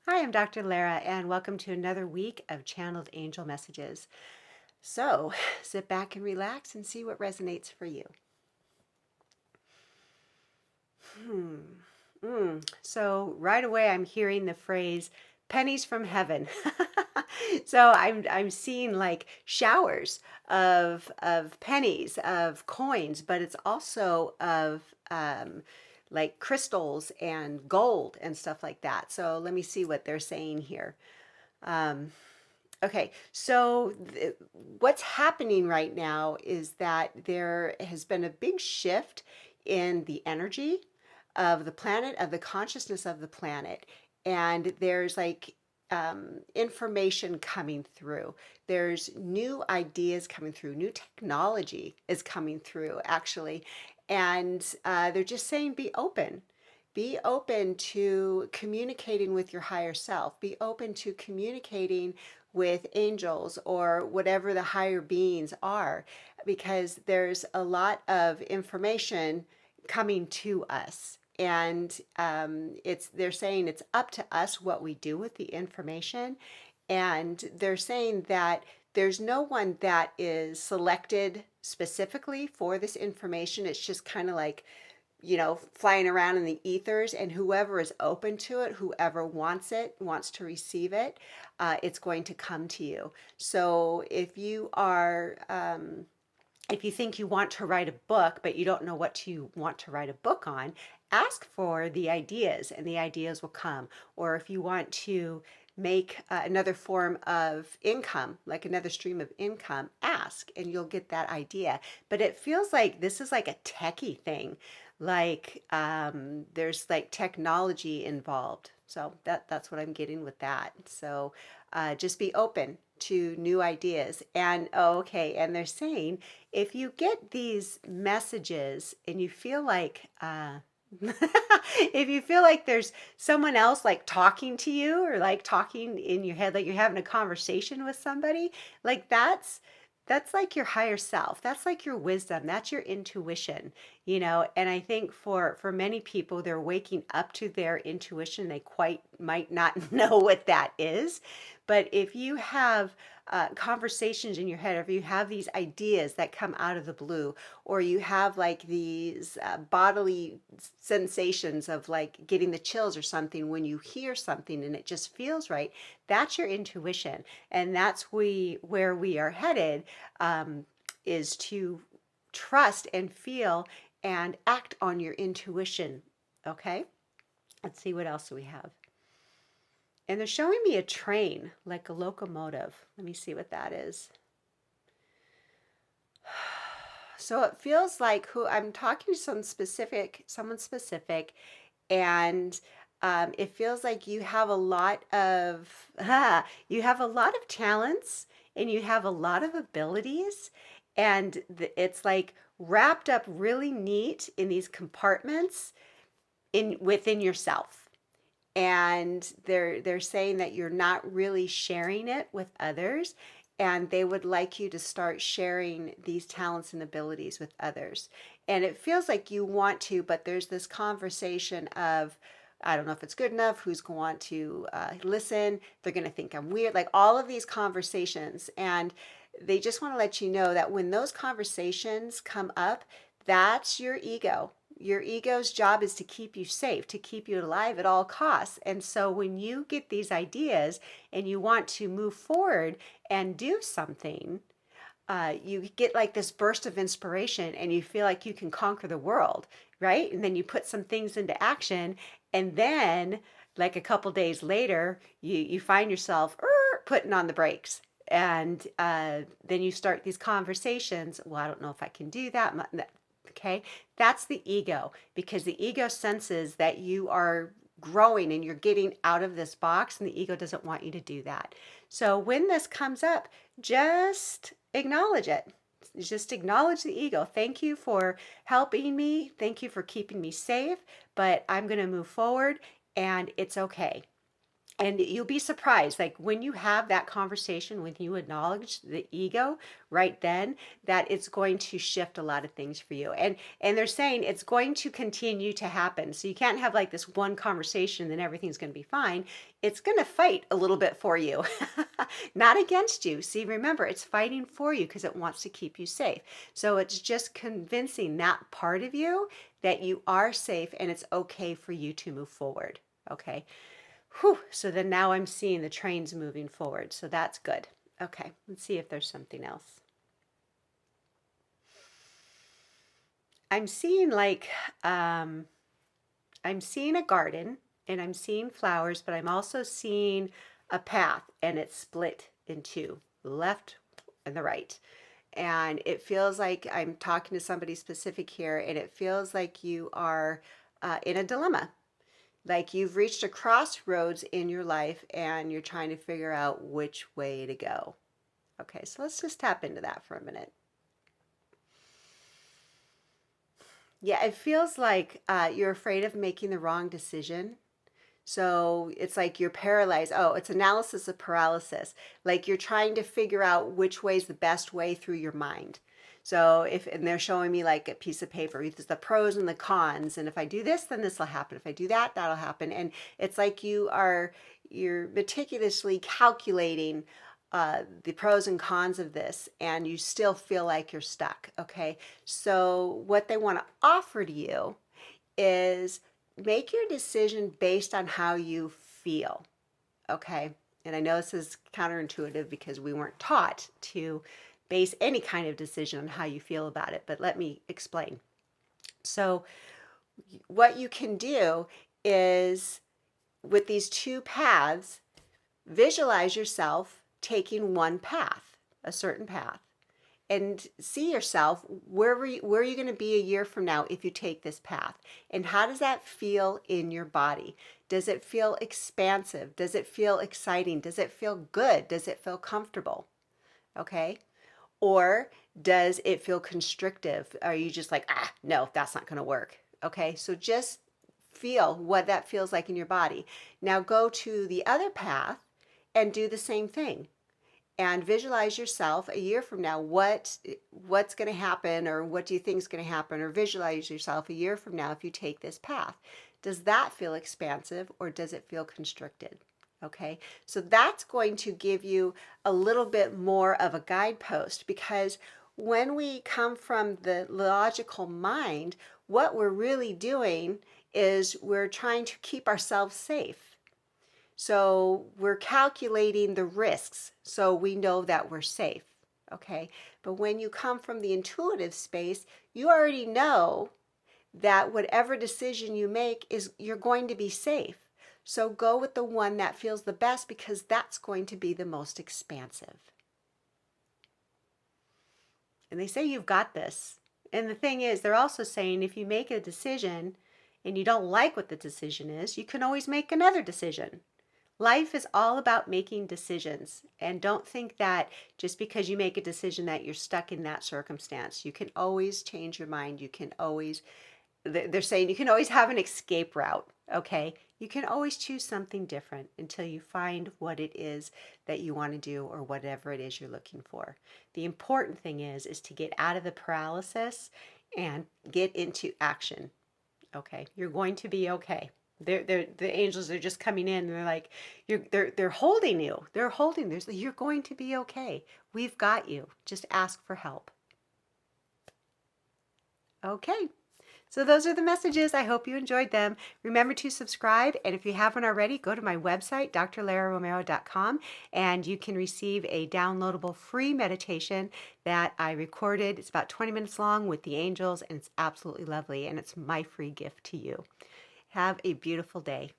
Hi, I'm Dr. Lara, and welcome to another week of Channeled Angel Messages. So, sit back and relax and see what resonates for you. Hmm. So, right away, I'm hearing the phrase pennies from heaven. So, I'm seeing like showers of pennies, of coins, but it's also of like crystals and gold and stuff like that. So, let me see what they're saying here. Um, Okay, so what's happening right now is that there has been a big shift in the energy of the planet, of the consciousness of the planet. And there's like information coming through. There's new ideas coming through, new technology is coming through, actually. And they're just saying be open. Be open to communicating with your higher self. Be open to communicating with angels or whatever the higher beings are, because there's a lot of information coming to us. And it's they're saying it's up to us what we do with the information. And they're saying that there's no one that is selected specifically for this information. It's just kind of like, flying around in the ethers, and whoever is open to it, whoever wants it, wants to receive it, it's going to come to you. So if you think you want to write a book, but you don't know what you want to write a book on, ask for the ideas and the ideas will come. Or if you want to make another form of income, like another stream of income, ask and you'll get that idea. But it feels like this is like a techie thing, like there's like technology involved. So that's what I'm getting with that. So just be open to new ideas. And oh, okay, and they're saying if you get these messages and you feel like if you feel like there's someone else like talking to you or like talking in your head, like you're having a conversation with somebody, like that's like your higher self. That's like your wisdom. That's your intuition. And I think for many people, they're waking up to their intuition. They quite might not know what that is. But if you have conversations in your head, or if you have these ideas that come out of the blue, or you have like these bodily sensations of like getting the chills or something when you hear something and it just feels right, that's your intuition. And that's where we are headed, is to trust and feel and act on your intuition. Okay, let's see what else we have. And they're showing me a train, like a locomotive. Let me see what that is. So it feels like who I'm talking to someone specific, and it feels like you have a lot of you have a lot of talents and you have a lot of abilities, and it's like wrapped up really neat in these compartments in within yourself. And they're saying that you're not really sharing it with others, and they would like you to start sharing these talents and abilities with others. And it feels like you want to, but there's this conversation of, I don't know if it's good enough, who's going to listen, they're going to think I'm weird, like all of these conversations. And they just want to let you know that when those conversations come up, that's your ego. Your ego's job is to keep you safe, to keep you alive at all costs. And so when you get these ideas and you want to move forward and do something, you get like this burst of inspiration and you feel like you can conquer the world, right? And then you put some things into action, and then like a couple days later, you find yourself putting on the brakes. And then you start these conversations. Well, I don't know if I can do that. Okay, that's the ego, because the ego senses that you are growing and you're getting out of this box, and the ego doesn't want you to do that. So when this comes up, just acknowledge it. Just acknowledge the ego. Thank you for helping me. Thank you for keeping me safe, but I'm going to move forward and it's okay. And you'll be surprised, like when you have that conversation, when you acknowledge the ego right then, that it's going to shift a lot of things for you. And they're saying it's going to continue to happen. So you can't have like this one conversation, then everything's going to be fine. It's going to fight a little bit for you, not against you. See, remember, it's fighting for you because it wants to keep you safe. So it's just convincing that part of you that you are safe and it's okay for you to move forward. Okay. Whew. So then now I'm seeing the trains moving forward. So that's good. Okay, let's see if there's something else. I'm seeing like, I'm seeing a garden and I'm seeing flowers, but I'm also seeing a path and it's split in two, the left and the right. And it feels like I'm talking to somebody specific here, and it feels like you are in a dilemma. Like you've reached a crossroads in your life and you're trying to figure out which way to go. Okay, so let's just tap into that for a minute. Yeah, it feels like you're afraid of making the wrong decision. So it's like you're paralyzed. Oh, it's analysis of paralysis. Like you're trying to figure out which way is the best way through your mind. So if, and they're showing me like a piece of paper, there's the pros and the cons. And if I do this, then this will happen. If I do that, that'll happen. And it's like you're meticulously calculating the pros and cons of this, and you still feel like you're stuck. Okay. So what they want to offer to you is make your decision based on how you feel. Okay. And I know this is counterintuitive because we weren't taught to base any kind of decision on how you feel about it, but let me explain. So, what you can do is with these two paths, visualize yourself taking one path, a certain path, and see yourself where are you going to be a year from now if you take this path, and how does that feel in your body? Does it feel expansive? Does it feel exciting? Does it feel good? Does it feel comfortable? Okay. Or does it feel constrictive? Are you just like, no, that's not going to work? Okay, so just feel what that feels like in your body. Now go to the other path and do the same thing, and visualize yourself a year from now. What's going to happen, or what do you think is going to happen, or visualize yourself a year from now if you take this path. Does that feel expansive or does it feel constricted? Okay, so that's going to give you a little bit more of a guidepost, because when we come from the logical mind, what we're really doing is we're trying to keep ourselves safe. So we're calculating the risks so we know that we're safe. Okay, but when you come from the intuitive space, you already know that whatever decision you make is you're going to be safe. So go with the one that feels the best, because that's going to be the most expansive. And they say you've got this. And the thing is, they're also saying if you make a decision and you don't like what the decision is, you can always make another decision. Life is all about making decisions. And don't think that just because you make a decision that you're stuck in that circumstance. You can always change your mind. You can always, they're saying you can always have an escape route. Okay, you can always choose something different until you find what it is that you want to do, or whatever it is you're looking for. The important thing is to get out of the paralysis and get into action. Okay, you're going to be okay. The angels are just coming in. And they're like, they're holding you. They're holding. You're going to be okay. We've got you. Just ask for help. Okay. So those are the messages. I hope you enjoyed them. Remember to subscribe, and if you haven't already, go to my website, drlararomero.com, and you can receive a downloadable free meditation that I recorded. It's about 20 minutes long with the angels, and it's absolutely lovely, and it's my free gift to you. Have a beautiful day.